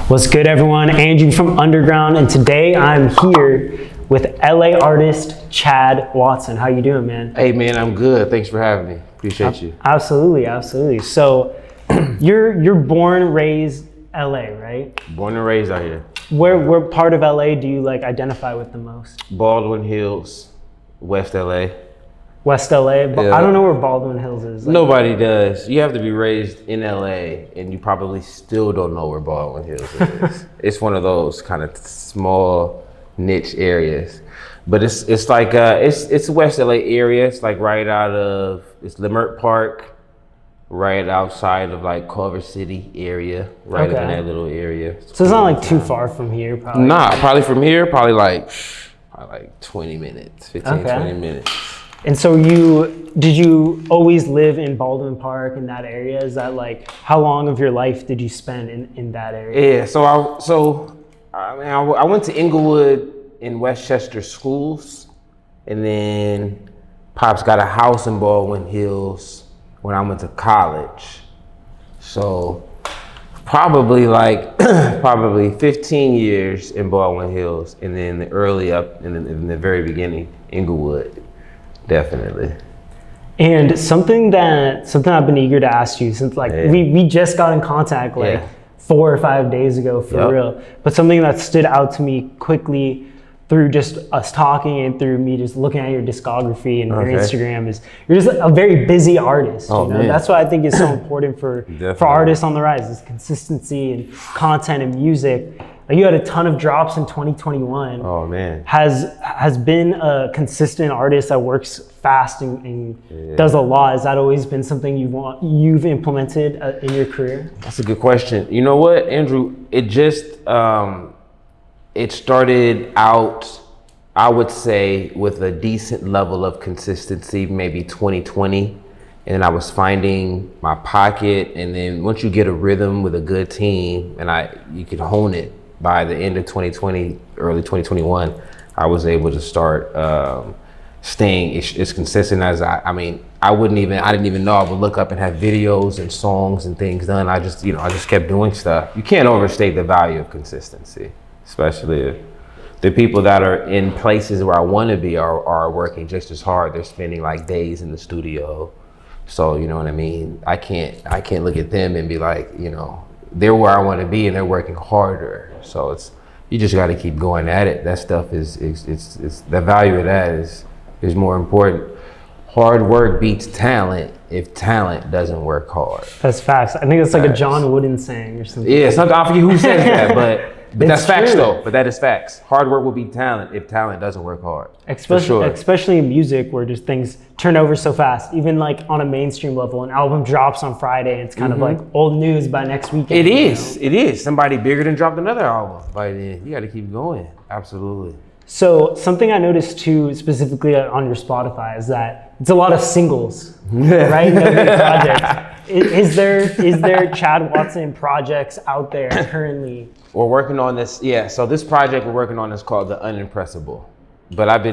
What's good, everyone? Andrew from Underground, and today I'm here with LA artist Chad Watson. How you doing, man? Hey, man, I'm good. Thanks for having me. Appreciate you. Absolutely, absolutely. So, you're born, raised LA, right? Born and raised out here. Where part of LA do you like identify with the most? Baldwin Hills, West LA. West LA, but Yeah. I don't know where Baldwin Hills is. Nobody does. You have to be raised in LA, and you probably still don't know where Baldwin Hills is. It's one of those kind of small niche areas, but it's like it's West LA area. It's like right out of Leimert Park, right outside of like Culver City area, right up in that little area. So it's not like too far from here, probably. Nah, probably from here, probably like 20 minutes, 15, 20 minutes. And so did you always live in Baldwin Park in that area? Is that like, how long of your life did you spend in that area? Yeah, I went to Inglewood in Westchester schools, and then Pops got a house in Baldwin Hills when I went to college. So probably 15 years in Baldwin Hills, and then in the very beginning, Inglewood. Definitely. And something I've been eager to ask you since we just got in contact 4 or 5 days ago for real. But something that stood out to me quickly through just us talking and through me just looking at your discography and your Instagram is you're just a very busy artist. You know? Man. That's what I think is so important for artists on the rise is consistency and content and music. You had a ton of drops in 2021. Oh man. Has been a consistent artist that works fast and does a lot. Has that always been something you've implemented in your career? That's a good question. You know what, Andrew? It just it started out, I would say, with a decent level of consistency, maybe 2020. And I was finding my pocket, and then once you get a rhythm with a good team, and you can hone it. By the end of 2020, early 2021, I was able to start staying as consistent as I didn't even know I would look up and have videos and songs and things done. I just kept doing stuff. You can't overstate the value of consistency, especially if the people that are in places where I want to be are working just as hard. They're spending like days in the studio. So, you know what I mean? I can't look at them and be like, they're where I want to be and they're working harder. So you just got to keep going at it. That stuff is the value of that is more important. Hard work beats talent if talent doesn't work hard. That's facts. I think it's like a John Wooden saying or something. Yeah, I forget who says that, but that's facts though. But that is facts. Hard work will beat talent if talent doesn't work hard. Especially in music where just things turn over so fast. Even like on a mainstream level, an album drops on Friday and it's kind of like old news by next weekend. It is. Somebody bigger than dropped another album by then. You got to keep going. Absolutely. So something I noticed too, specifically on your Spotify, is that it's a lot of singles, right? No big projects. Is there Chad Watson projects out there currently? We're working on this. Yeah. So this project we're working on is called the Unimpressable. But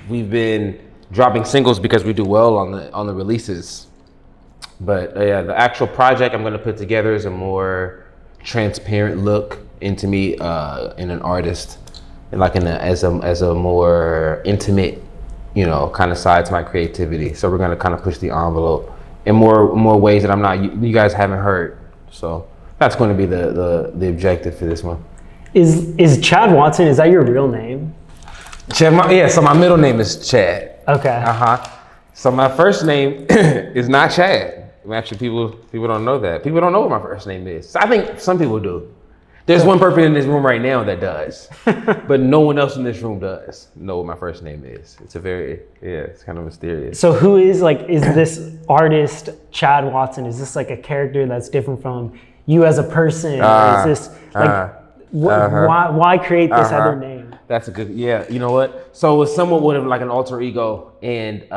we've been dropping singles because we do well on the releases. But the actual project I'm going to put together is a more transparent look into me in an artist, and like as a more intimate, kind of side to my creativity. So we're going to kind of push the envelope in more ways that you guys haven't heard. So that's going to be the objective for this one. Is Chad Watson, is that your real name? Chad, so my middle name is Chad. Okay. So my first name is not Chad. Actually, people don't know that. People don't know what my first name is. I think some people do. There's one person in this room right now that does, but no one else in this room does know what my first name is. It's kind of mysterious. So who is this artist, Chad Watson? Is this like a character that's different from you as a person? Or is this why create this other name? That's a good, you know what? So it was somewhat like an alter ego, and it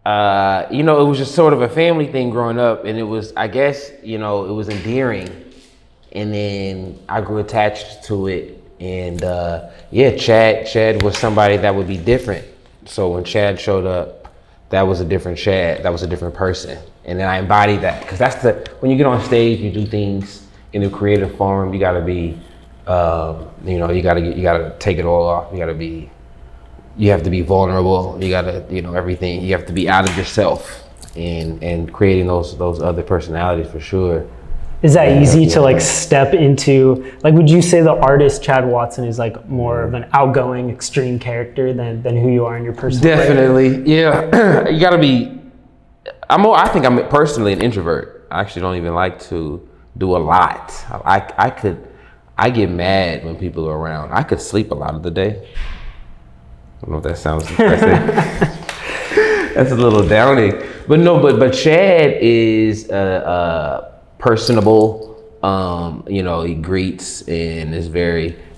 was just sort of a family thing growing up, and it was, I guess, it was endearing. And then I grew attached to it, and Chad was somebody that would be different. So when Chad showed up, that was a different Chad, that was a different person. And then I embodied that, because when you get on stage, you do things, in the creative form, you gotta be, you know, you gotta take it all off. You have to be vulnerable. You gotta, you know, everything. You have to be out of yourself and creating those other personalities for sure. Is that easy to like step into? Like, would you say the artist Chad Watson is like more of an outgoing, extreme character than who you are in your personal life? Definitely, yeah. You gotta be. I think I'm personally an introvert. I actually don't even like to do a lot. I get mad when people are around. I could sleep a lot of the day. I don't know if that sounds depressing. That's a little downing. But no, but Chad is personable. You know, he greets and is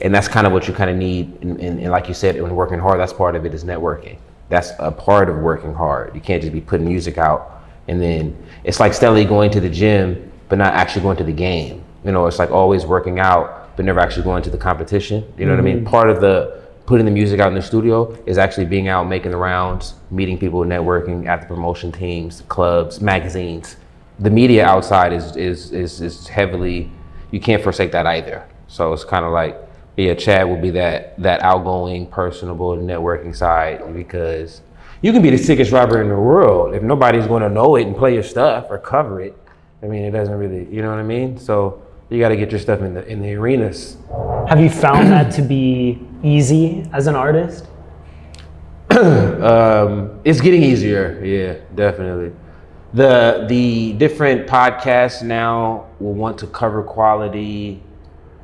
and that's kind of what you kind of need. And like you said, when working hard, that's part of it, is networking. That's a part of working hard. You can't just be putting music out and then it's like steadily going to the gym, but not actually going to the game. You know, it's like always working out, but never actually going to the competition. You know what I mean? Part of the putting the music out in the studio is actually being out, making the rounds, meeting people, networking at the promotion teams, clubs, magazines. The media outside is heavily, you can't forsake that either. So it's kind of like, yeah, Chad will be that outgoing, personable, networking side, because you can be the sickest rapper in the world. If nobody's going to know it and play your stuff or cover it, I mean, it doesn't really, you know what I mean? So you got to get your stuff in the arenas. Have you found that to be easy as an artist? It's getting easier. Yeah, definitely. The different podcasts now will want to cover quality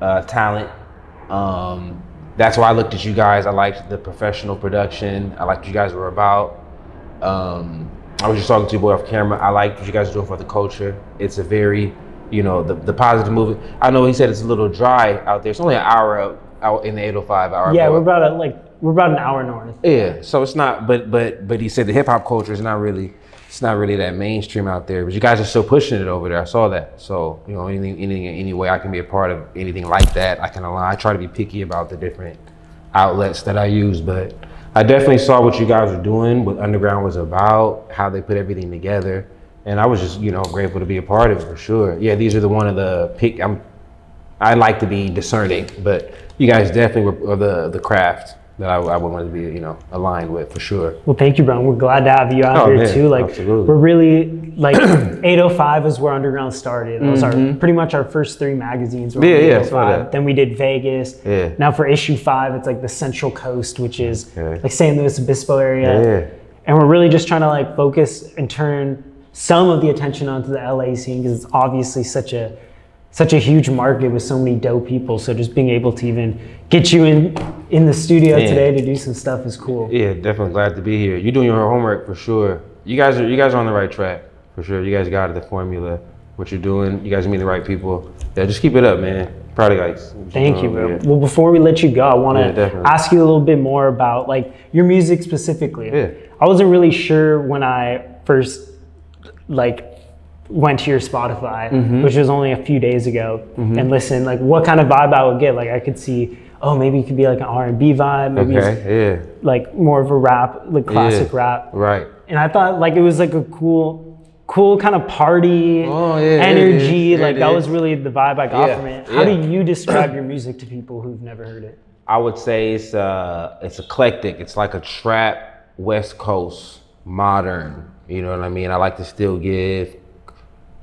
talent. That's why I looked at you guys. I liked the professional production. I liked what you guys were about. I was just talking to you boy off camera. I liked what you guys are doing for the culture. It's a very, you know, the positive movie. I know he said it's a little dry out there. It's only an hour out in the 805 hour. Yeah, we're about an hour north. Yeah, so it's not. But he said the hip hop culture is not really. It's not really that mainstream out there. But you guys are still pushing it over there. I saw that. So you know, any way I can be a part of anything like that, I can align. I try to be picky about the different outlets that I use, but I definitely saw what you guys were doing, what Underground was about, how they put everything together. And I was just, you know, grateful to be a part of it for sure. Yeah, these are one of the pick. I like to be discerning, but you guys definitely were the craft that I would want to be, you know, aligned with for sure. Well, thank you, bro. We're glad to have you out here too. Like, absolutely. We're really like 805 is where Underground started. That was pretty much our first 3 magazines. Yeah. Then we did Vegas. Yeah. Now for issue 5, it's like the Central Coast, which is like St. Luis Obispo area. Yeah. And we're really just trying to like focus and turn some of the attention onto the LA scene, because it's obviously such a huge market with so many dope people. So just being able to even get you in the studio today to do some stuff is cool. Yeah, definitely glad to be here. You're doing your homework for sure. You guys are on the right track for sure. You guys got the formula, what you're doing. You guys meet the right people. Yeah, just keep it up, man. Proud of you guys. Thank you, bro. Well, before we let you go, I want to ask you a little bit more about like your music specifically. Yeah. I wasn't really sure when I first went to your Spotify, which was only a few days ago, and listened, like what kind of vibe I would get. Like I could see, oh, maybe it could be like an R&B vibe, maybe it's like more of a rap, like classic rap. Right. And I thought like it was like a cool kind of party energy. Like that was really the vibe I got from it. How do you describe your music to people who've never heard it? I would say it's eclectic. It's like a trap, West Coast, modern. You know what I mean? I like to still give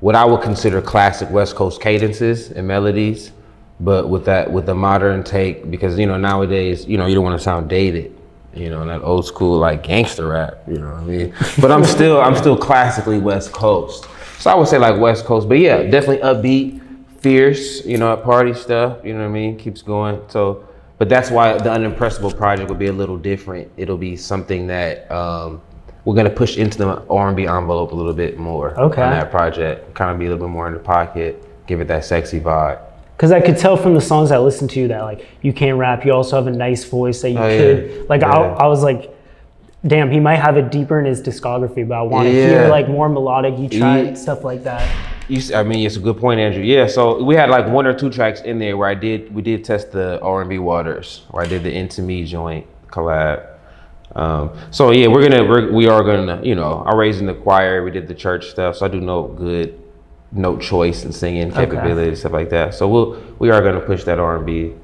what I would consider classic West Coast cadences and melodies, but with the modern take, because you know nowadays, you know, you don't want to sound dated, you know, that old school like gangster rap, you know what I mean? But I'm still classically West Coast. So I would say like West Coast, but yeah, definitely upbeat, fierce, you know, party stuff, you know what I mean? Keeps going. So, but that's why the Unimpressable project will be a little different. It'll be something that we're gonna push into the R&B envelope a little bit more on that project. Kind of be a little bit more in the pocket, give it that sexy vibe. Because I could tell from the songs I listened to that like you can rap, you also have a nice voice that you could. Like I was like, damn, he might have it deeper in his discography, but I want to hear like more melodic. You tried stuff like that. I mean, it's a good point, Andrew. Yeah, so we had like 1 or 2 tracks in there where we did test the R&B waters, where I did the Into Me joint collab. So yeah, we are gonna, you know, I'm raising the choir. We did the church stuff, so I do know good note choice and singing capability, stuff like that. So we are going to push that R&B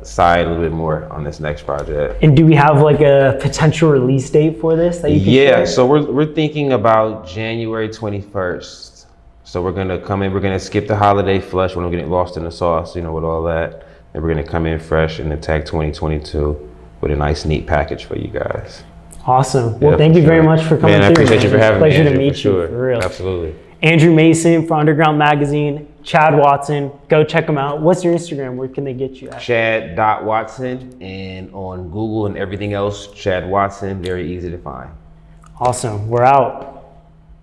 side a little bit more on this next project. And do we have like a potential release date for this that you can share? So we're thinking about January 21st. So we're gonna come in, we're gonna skip the holiday flush, we're gonna get lost in the sauce, with all that. And we're gonna come in fresh and attack 2022 with a nice, neat package for you guys. Awesome. Well, thank you very much for coming through. I appreciate you for having me. Pleasure Andrew, to meet you, for real. Absolutely. Andrew Mason for UNDRGRND Magazine, Chad Watson. Go check him out. What's your Instagram? Where can they get you at? Chad.Watson, and on Google and everything else, Chad Watson, very easy to find. Awesome. We're out.